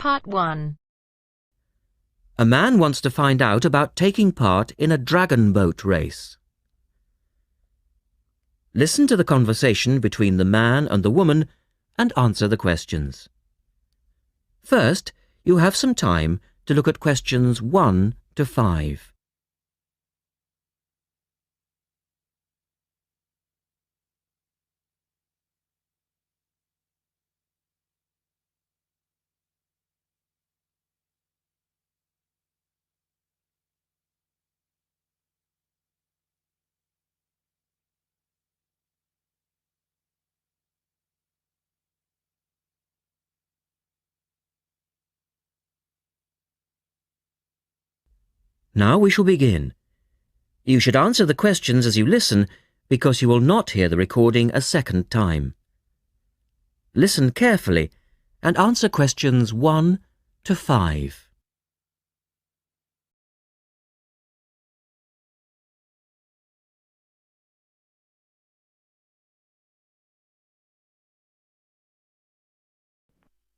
Part 1. A man wants to find out about taking part in a dragon boat race. Listen to the conversation between the man and the woman and answer the questions. First, you have some time to look at questions 1 to 5. Now we shall begin. You should answer the questions as you listen because you will not hear the recording a second time. Listen carefully and answer questions 1 to 5.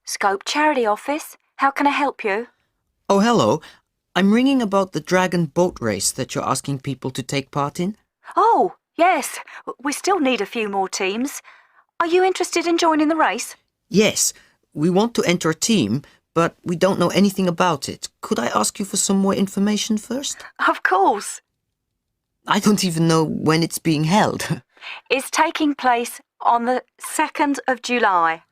Scope Charity Office. How can I help you? Oh, hello. I'm ringing about the dragon boat race that you're asking people to take part in. Oh, yes. We still need a few more teams. Are you interested in joining the race? Yes, we want to enter a team, but we don't know anything about it. Could I ask you for some more information first? Of course. I don't even know when it's being held. It's taking place on the 2nd of July.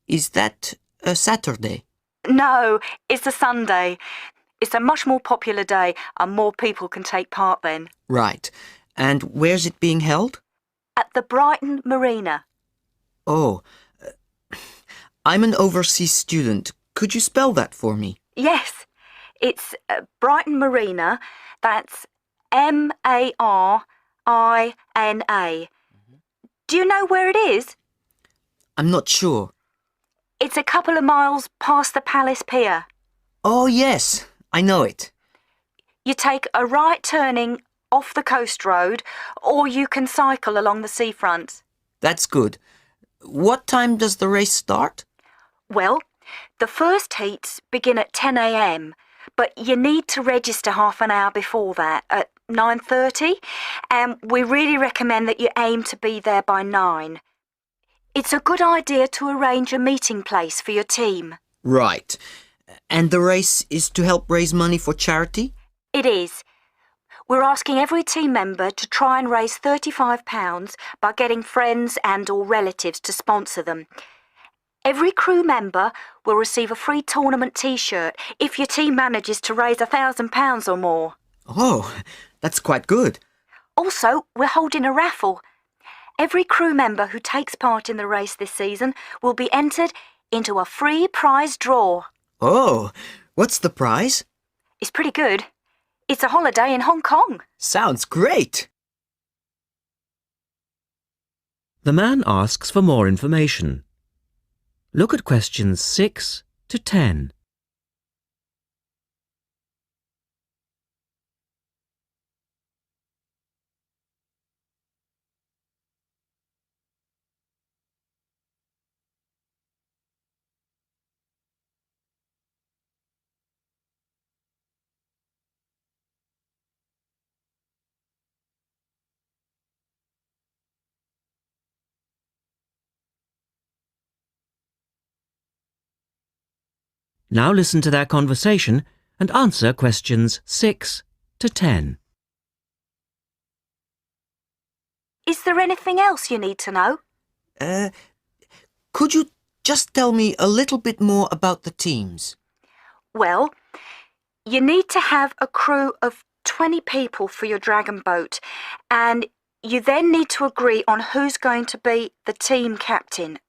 Is that a Saturday? No, it's a Sunday. It's a much more popular day and more people can take part then. Right. And where's it being held? At the Brighton Marina. Oh, I'm an overseas student. Could you spell that for me? Yes, it's Brighton Marina. That's Marina. Do you know where it is? I'm not sure. It's a couple of miles past the Palace Pier. Oh, yes, I know it. You take a right turning off the coast road, or you can cycle along the seafront. That's good. What time does the race start? Well, the first heats begin at 10 a.m, but you need to register half an hour before that, at 9:30, and we really recommend that you aim to be there by 9. It's a good idea to arrange a meeting place for your team. Right. And the race is to help raise money for charity? It is. We're asking every team member to try and raise £35 by getting friends and or relatives to sponsor them. Every crew member will receive a free tournament T-shirt if your team manages to raise £1,000 or more. Oh, that's quite good. Also, we're holding a raffle. Every crew member who takes part in the race this season will be entered into a free prize draw. Oh, what's the prize? It's pretty good. It's a holiday in Hong Kong. Sounds great. The man asks for more information. Look at questions 6 to 10. Now listen to their conversation and answer questions 6 to 10. Is there anything else you need to know? Could you just tell me a little bit more about the teams? Well, you need to have a crew of 20 people for your dragon boat, and you then need to agree on who's going to be the team captain.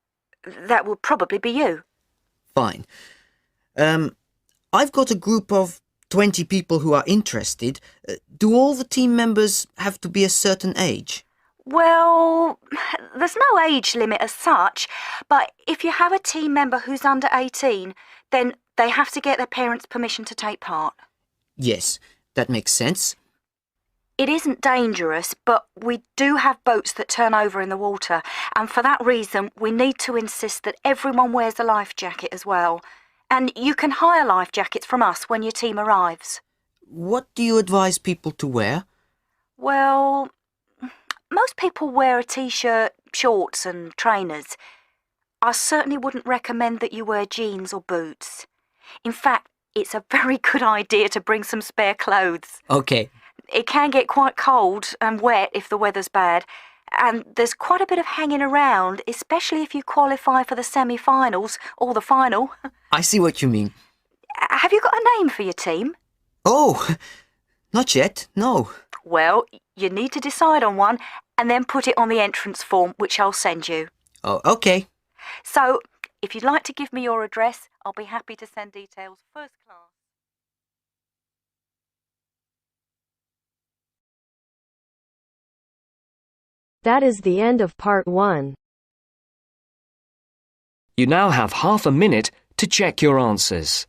That will probably be you. Fine. I've got a group of 20 people who are interested. Do all the team members have to be a certain age? Well, there's no age limit as such, but if you have a team member who's under 18, then they have to get their parents' permission to take part. Yes, that makes sense. It isn't dangerous, but we do have boats that turn over in the water, and for that reason we need to insist that everyone wears a life jacket as well. and you can hire life jackets from us when your team arrives. What do you advise people to wear? Well, most people wear a t-shirt, shorts and trainers. I certainly wouldn't recommend that you wear jeans or boots. In fact, it's a very good idea to bring some spare clothes. Okay. It can get quite cold and wet if the weather's bad, and there's quite a bit of hanging around, especially if you qualify for the semi-finals or the final. I see what you mean. Have you got a name for your team? Oh, not yet, no. Well, you need to decide on one and then put it on the entrance form, which I'll send you. Oh, okay. So, if you'd like to give me your address, I'll be happy to send details first class. That is the end of part 1. You now have half a minute to check your answers.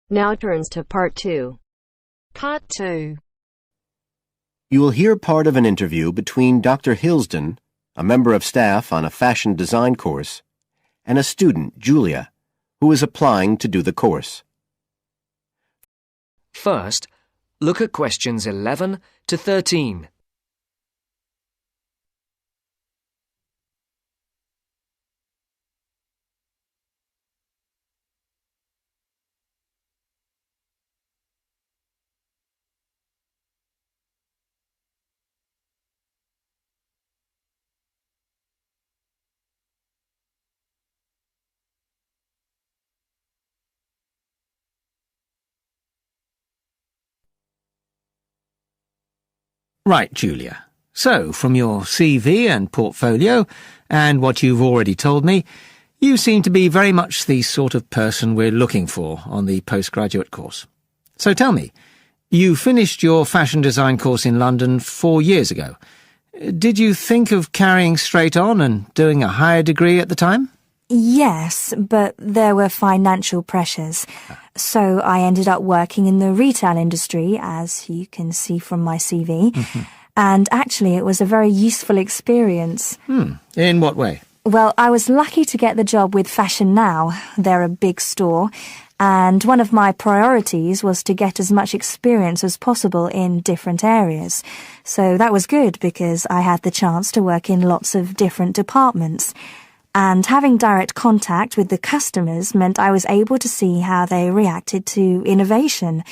Now turns to part 2. Part 2. You will hear part of an interview between Dr. Hilsden, a member of staff on a fashion design course, and a student, Julia, who is applying to do the course. First, look at questions 11 to 13. Right, Julia. So, from your CV and portfolio, and what you've already told me, you seem to be very much the sort of person we're looking for on the postgraduate course. So tell me, you finished your fashion design course in London 4 years ago. Did you think of carrying straight on and doing a higher degree at the time? Yes, but there were financial pressures. So I ended up working in the retail industry, as you can see from my CV. And actually, it was a very useful experience. In what way? Well, I was lucky to get the job with Fashion Now. They're a big store. And one of my priorities was to get as much experience as possible in different areas. So that was good because I had the chance to work in lots of different departments. And having direct contact with the customers meant I was able to see how they reacted to innovation,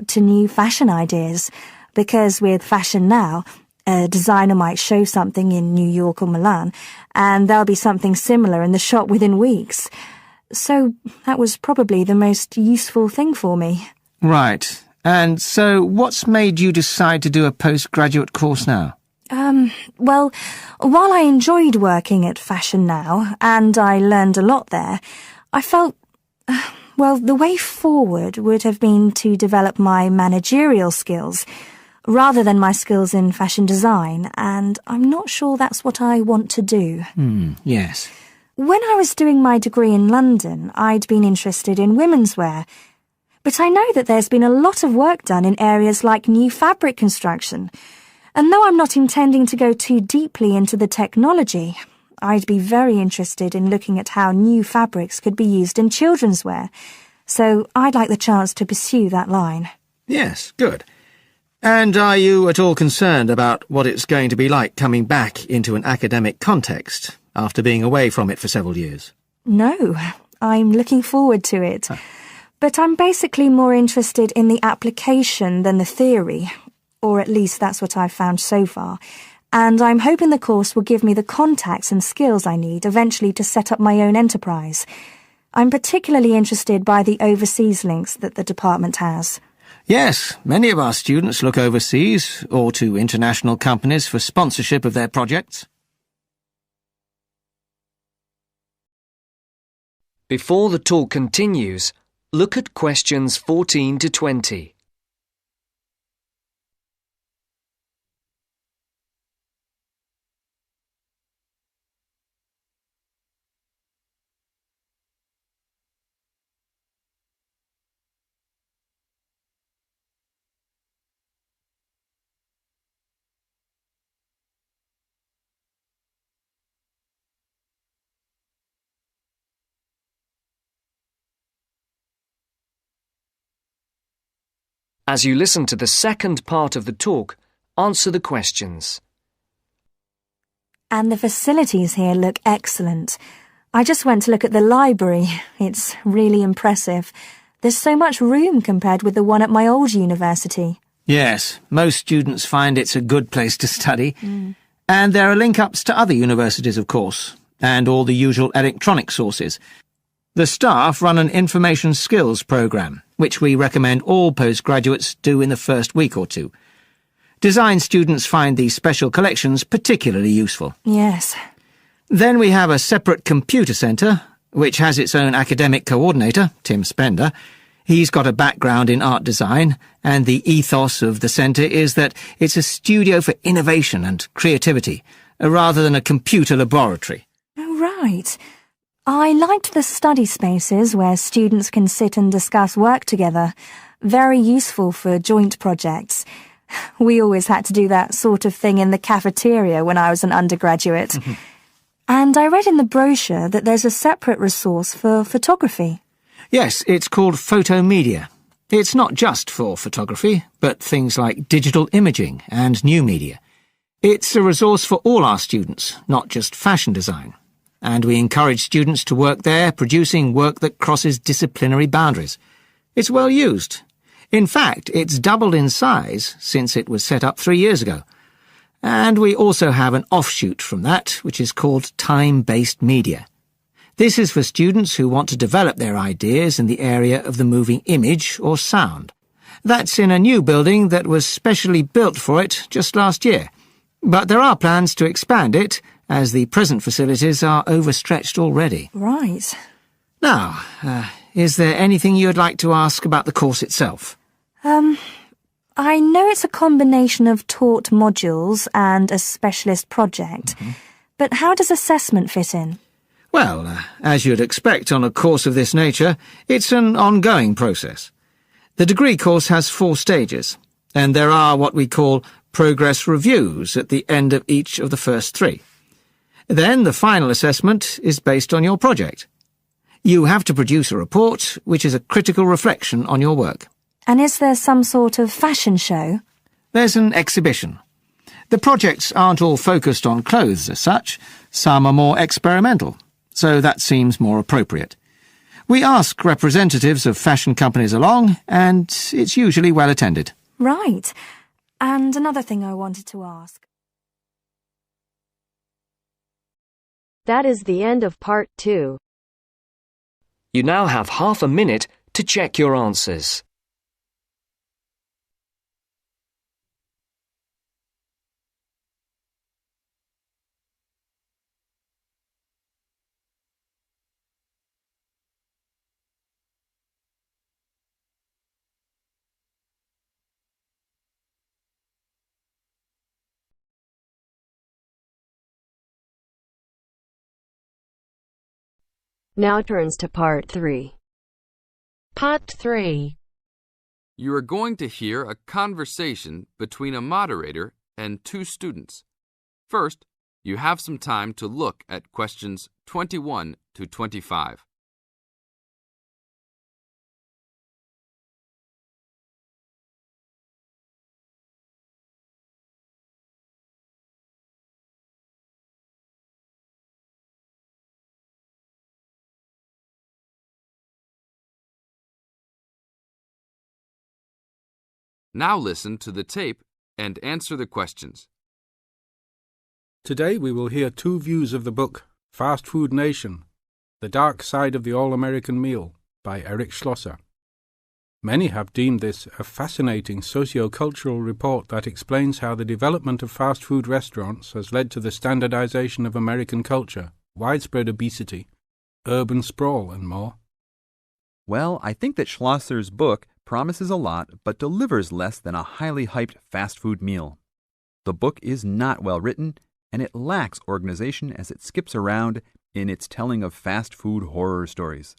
to new fashion ideas. Because with Fashion Now, a designer might show something in New York or Milan, and there'll be something similar in the shop within weeks. So that was probably the most useful thing for me. Right. And so what's made you decide to do a postgraduate course now? Well, while I enjoyed working at Fashion Now, and I learned a lot there, I felt, well, the way forward would have been to develop my managerial skills, rather than my skills in fashion design, and I'm not sure that's what I want to do. Yes. When I was doing my degree in London, I'd been interested in women's wear, but I know that there's been a lot of work done in areas like new fabric construction. And though I'm not intending to go too deeply into the technology, I'd be very interested in looking at how new fabrics could be used in children's wear. So I'd like the chance to pursue that line. Yes, good. And are you at all concerned about what it's going to be like coming back into an academic context after being away from it for several years? No, I'm looking forward to it. But I'm basically more interested in the application than the theory. Or at least that's what I've found so far, and I'm hoping the course will give me the contacts and skills I need eventually to set up my own enterprise. I'm particularly interested by the overseas links that the department has. Yes, many of our students look overseas or to international companies for sponsorship of their projects. Before the talk continues, look at questions 14 to 20. As you listen to the second part of the talk, answer the questions. And the facilities here look excellent. I just went to look at the library. It's really impressive. There's so much room compared with the one at my old university. Yes, most students find it's a good place to study. And there are link-ups to other universities, of course, and all the usual electronic sources. The staff run an information skills programme, which we recommend all postgraduates do in the first week or two. Design students find these special collections particularly useful. Yes. Then we have a separate computer centre, which has its own academic coordinator, Tim Spender. He's got a background in art design, and the ethos of the centre is that it's a studio for innovation and creativity, rather than a computer laboratory. Oh, right. I liked the study spaces where students can sit and discuss work together. Very useful for joint projects. We always had to do that sort of thing in the cafeteria when I was an undergraduate. And I read in the brochure that there's a separate resource for photography. Yes, it's called Photomedia. It's not just for photography, but things like digital imaging and new media. It's a resource for all our students, not just fashion design. And we encourage students to work there, producing work that crosses disciplinary boundaries. It's well used. In fact, it's doubled in size since it was set up 3 years ago. And we also have an offshoot from that, which is called time-based media. This is for students who want to develop their ideas in the area of the moving image or sound. That's in a new building that was specially built for it just last year. But there are plans to expand it, as the present facilities are overstretched already. Right. Now, is there anything you'd like to ask about the course itself? I know it's a combination of taught modules and a specialist project. But how does assessment fit in? Well, as you'd expect on a course of this nature, it's an ongoing process. The degree course has 4 stages, and there are what we call progress reviews at the end of each of the first 3. Then the final assessment is based on your project. You have to produce a report, which is a critical reflection on your work. And is there some sort of fashion show? There's an exhibition. The projects aren't all focused on clothes as such. Some are more experimental, so that seems more appropriate. We ask representatives of fashion companies along, and it's usually well attended. Right. And another thing I wanted to ask. That is the end of part 2. You now have half a minute to check your answers. Now turns to part 3. Part 3. You are going to hear a conversation between a moderator and 2 students. First, you have some time to look at questions 21 to 25. Now listen to the tape and answer the questions. Today we will hear 2 views of the book Fast Food Nation, The Dark Side of the All-American Meal by Eric Schlosser. Many have deemed this a fascinating socio-cultural report that explains how the development of fast food restaurants has led to the standardization of American culture, widespread obesity, urban sprawl and more. Well, I think that Schlosser's book promises a lot but delivers less than a highly hyped fast food meal. The book is not well written, and it lacks organization as it skips around in its telling of fast food horror stories.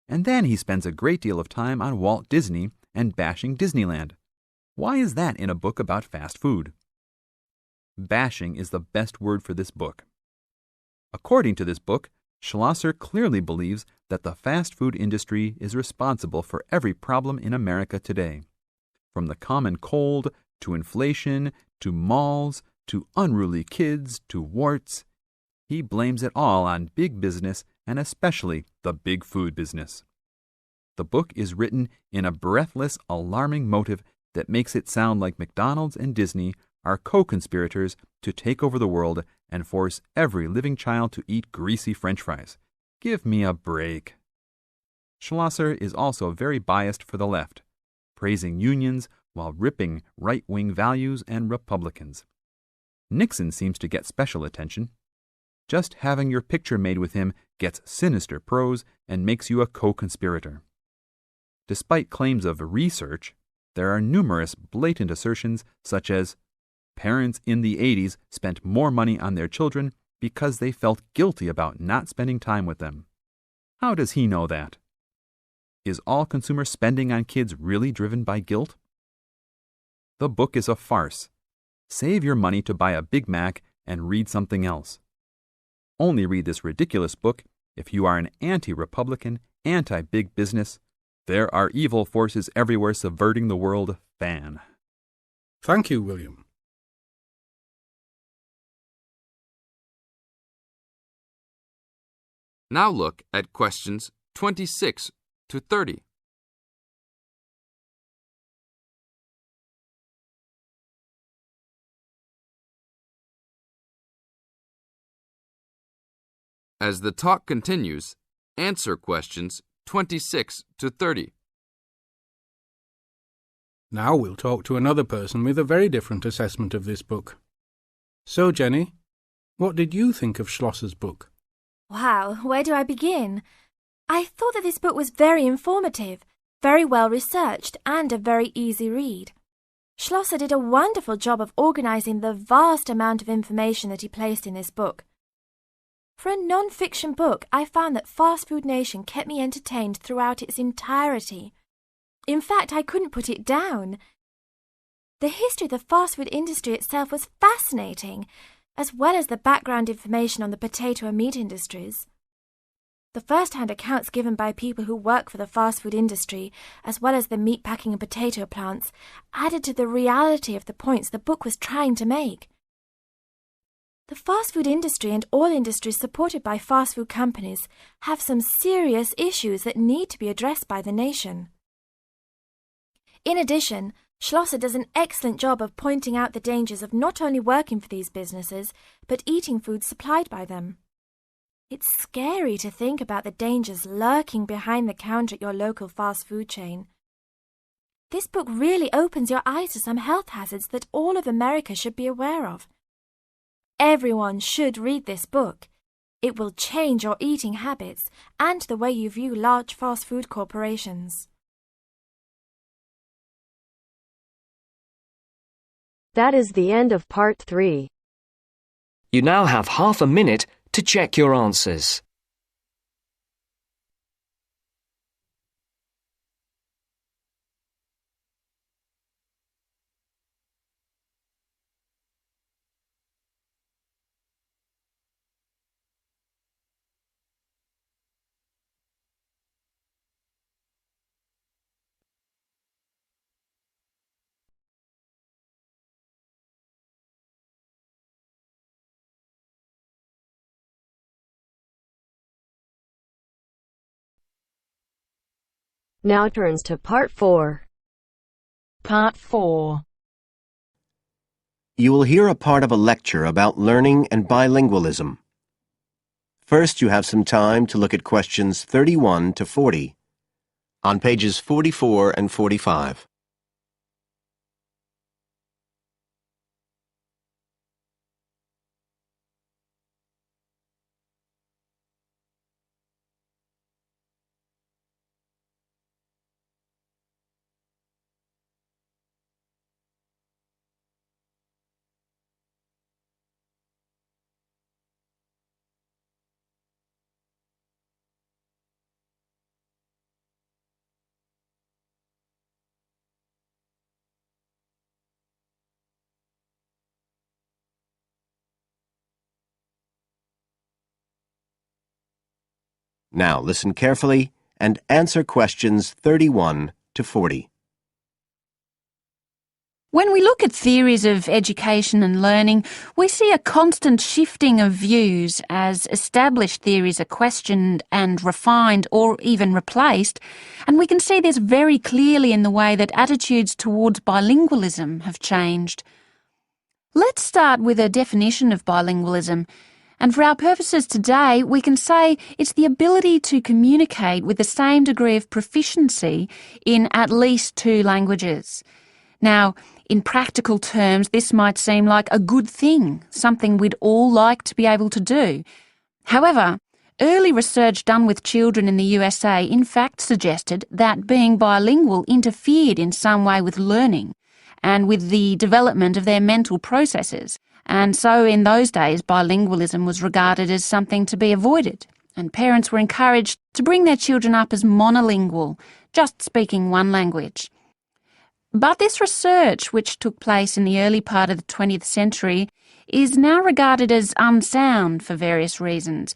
And then he spends a great deal of time on Walt Disney and bashing Disneyland. Why is that in a book about fast food? Bashing is the best word for this book. According to this book, Schlosser clearly believes that the fast food industry is responsible for every problem in America today, from the common cold to inflation to malls to unruly kids to warts. He blames it all on big business and especially the big food business. The book is written in a breathless, alarming motive that makes it sound like McDonald's and Disney are co-conspirators to take over the world and force every living child to eat greasy French fries. Give me a break. Schlosser is also very biased for the left, praising unions while ripping right-wing values and Republicans. Nixon seems to get special attention. Just having your picture made with him gets sinister prose and makes you a co-conspirator. Despite claims of research, there are numerous blatant assertions such as parents in the 80s spent more money on their children because they felt guilty about not spending time with them. How does he know that? Is all consumer spending on kids really driven by guilt? The book is a farce. Save your money to buy a Big Mac and read something else. Only read this ridiculous book if you are an anti-Republican, anti-big business, there are evil forces everywhere subverting the world fan. Thank you, William. Now look at questions 26 to 30. As the talk continues, answer questions 26 to 30. Now we'll talk to another person with a very different assessment of this book. So, Jenny, what did you think of Schlosser's book? Wow, where do I begin? I thought that this book was very informative, very well researched, and a very easy read. Schlosser did a wonderful job of organizing the vast amount of information that he placed in this book. For a non-fiction book, I found that Fast Food Nation kept me entertained throughout its entirety. In fact, I couldn't put it down. The history of the fast food industry itself was fascinating, as well as the background information on the potato and meat industries. The first-hand accounts given by people who work for the fast food industry, as well as the meat packing and potato plants, added to the reality of the points the book was trying to make. The fast food industry and all industries supported by fast food companies have some serious issues that need to be addressed by the nation. In addition, Schlosser does an excellent job of pointing out the dangers of not only working for these businesses, but eating food supplied by them. It's scary to think about the dangers lurking behind the counter at your local fast food chain. This book really opens your eyes to some health hazards that all of America should be aware of. Everyone should read this book. It will change your eating habits and the way you view large fast food corporations. That is the end of part 3. You now have half a minute to check your answers. Now turns to part 4. Part 4. You will hear a part of a lecture about learning and bilingualism. First, you have some time to look at questions 31 to 40 on pages 44 and 45. Now listen carefully and answer questions 31 to 40. When we look at theories of education and learning, we see a constant shifting of views as established theories are questioned and refined or even replaced, and we can see this very clearly in the way that attitudes towards bilingualism have changed. Let's start with a definition of bilingualism, and for our purposes today, we can say it's the ability to communicate with the same degree of proficiency in at least two languages. Now, in practical terms, this might seem like a good thing, something we'd all like to be able to do. However, early research done with children in the USA in fact suggested that being bilingual interfered in some way with learning and with the development of their mental processes. And so in those days, bilingualism was regarded as something to be avoided, and parents were encouraged to bring their children up as monolingual, just speaking one language. But this research, which took place in the early part of the 20th century, is now regarded as unsound for various reasons,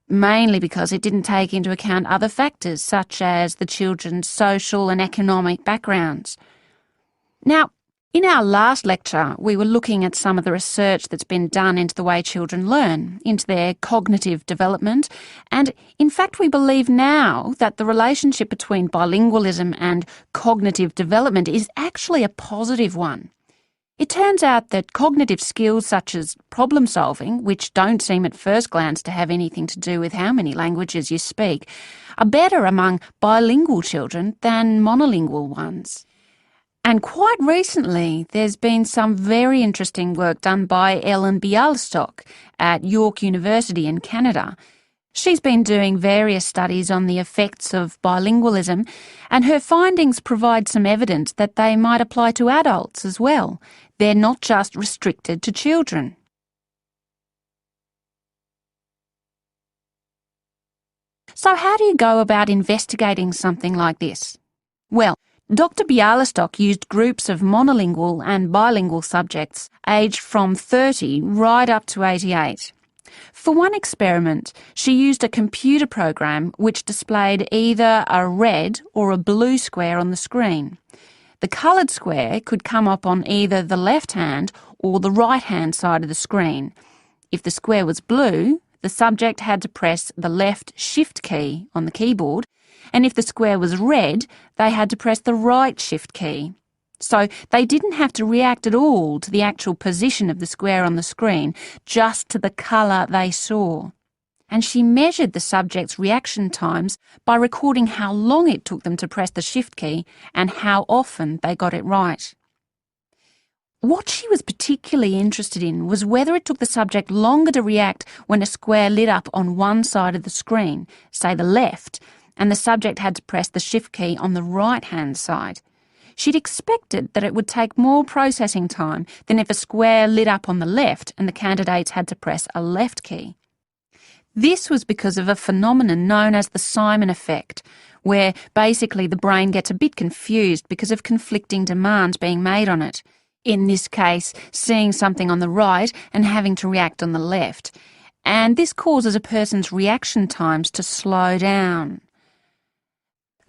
mainly because it didn't take into account other factors such as the children's social and economic backgrounds. Now, in our last lecture, we were looking at some of the research that's been done into the way children learn, into their cognitive development, and in fact we believe now that the relationship between bilingualism and cognitive development is actually a positive one. It turns out that cognitive skills such as problem solving, which don't seem at first glance to have anything to do with how many languages you speak, are better among bilingual children than monolingual ones. And quite recently, there's been some very interesting work done by Ellen Bialystok at York University in Canada. She's been doing various studies on the effects of bilingualism, and her findings provide some evidence that they might apply to adults as well. They're not just restricted to children. So how do you go about investigating something like this? Well, Dr. Bialystok used groups of monolingual and bilingual subjects aged from 30 right up to 88. For one experiment, she used a computer program which displayed either a red or a blue square on the screen. The coloured square could come up on either the left-hand or the right-hand side of the screen. If the square was blue, the subject had to press the left Shift key on the keyboard, and if the square was red, they had to press the right Shift key. So they didn't have to react at all to the actual position of the square on the screen, just to the colour they saw. And she measured the subjects' reaction times by recording how long it took them to press the Shift key and how often they got it right. What she was particularly interested in was whether it took the subject longer to react when a square lit up on one side of the screen, say the left, and the subject had to press the Shift key on the right-hand side. She'd expected that it would take more processing time than if a square lit up on the left and the candidates had to press a left key. This was because of a phenomenon known as the Simon effect, where basically the brain gets a bit confused because of conflicting demands being made on it. In this case, seeing something on the right and having to react on the left. And this causes a person's reaction times to slow down.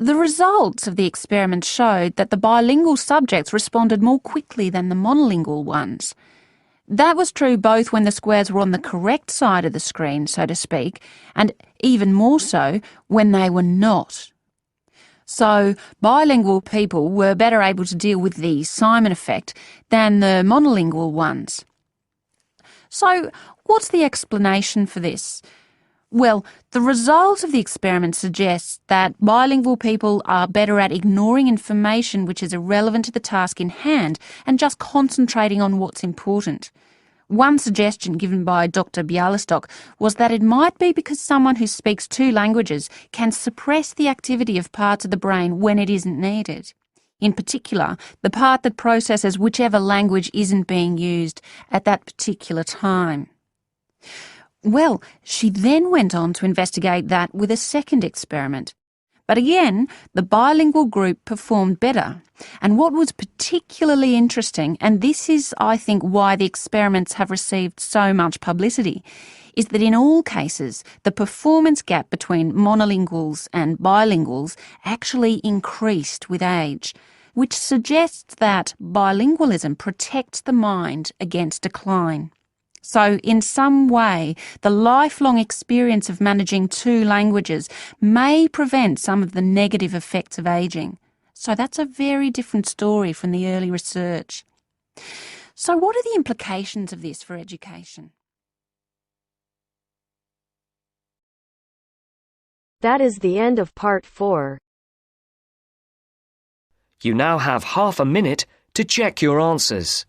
The results of the experiment showed that the bilingual subjects responded more quickly than the monolingual ones. That was true both when the squares were on the correct side of the screen, so to speak, and even more so when they were not. So bilingual people were better able to deal with the Simon effect than the monolingual ones. So what's the explanation for this? Well, the result of the experiment suggests that bilingual people are better at ignoring information which is irrelevant to the task in hand and just concentrating on what's important. One suggestion given by Dr. Bialystok was that it might be because someone who speaks two languages can suppress the activity of parts of the brain when it isn't needed. In particular, the part that processes whichever language isn't being used at that particular time. Well, she then went on to investigate that with a second experiment. But again, the bilingual group performed better. And what was particularly interesting, and this is, I think, why the experiments have received so much publicity, is that in all cases, the performance gap between monolinguals and bilinguals actually increased with age, which suggests that bilingualism protects the mind against decline. So, in some way, the lifelong experience of managing two languages may prevent some of the negative effects of ageing. So that's a very different story from the early research. So what are the implications of this for education? That is the end of part 4. You now have half a minute to check your answers.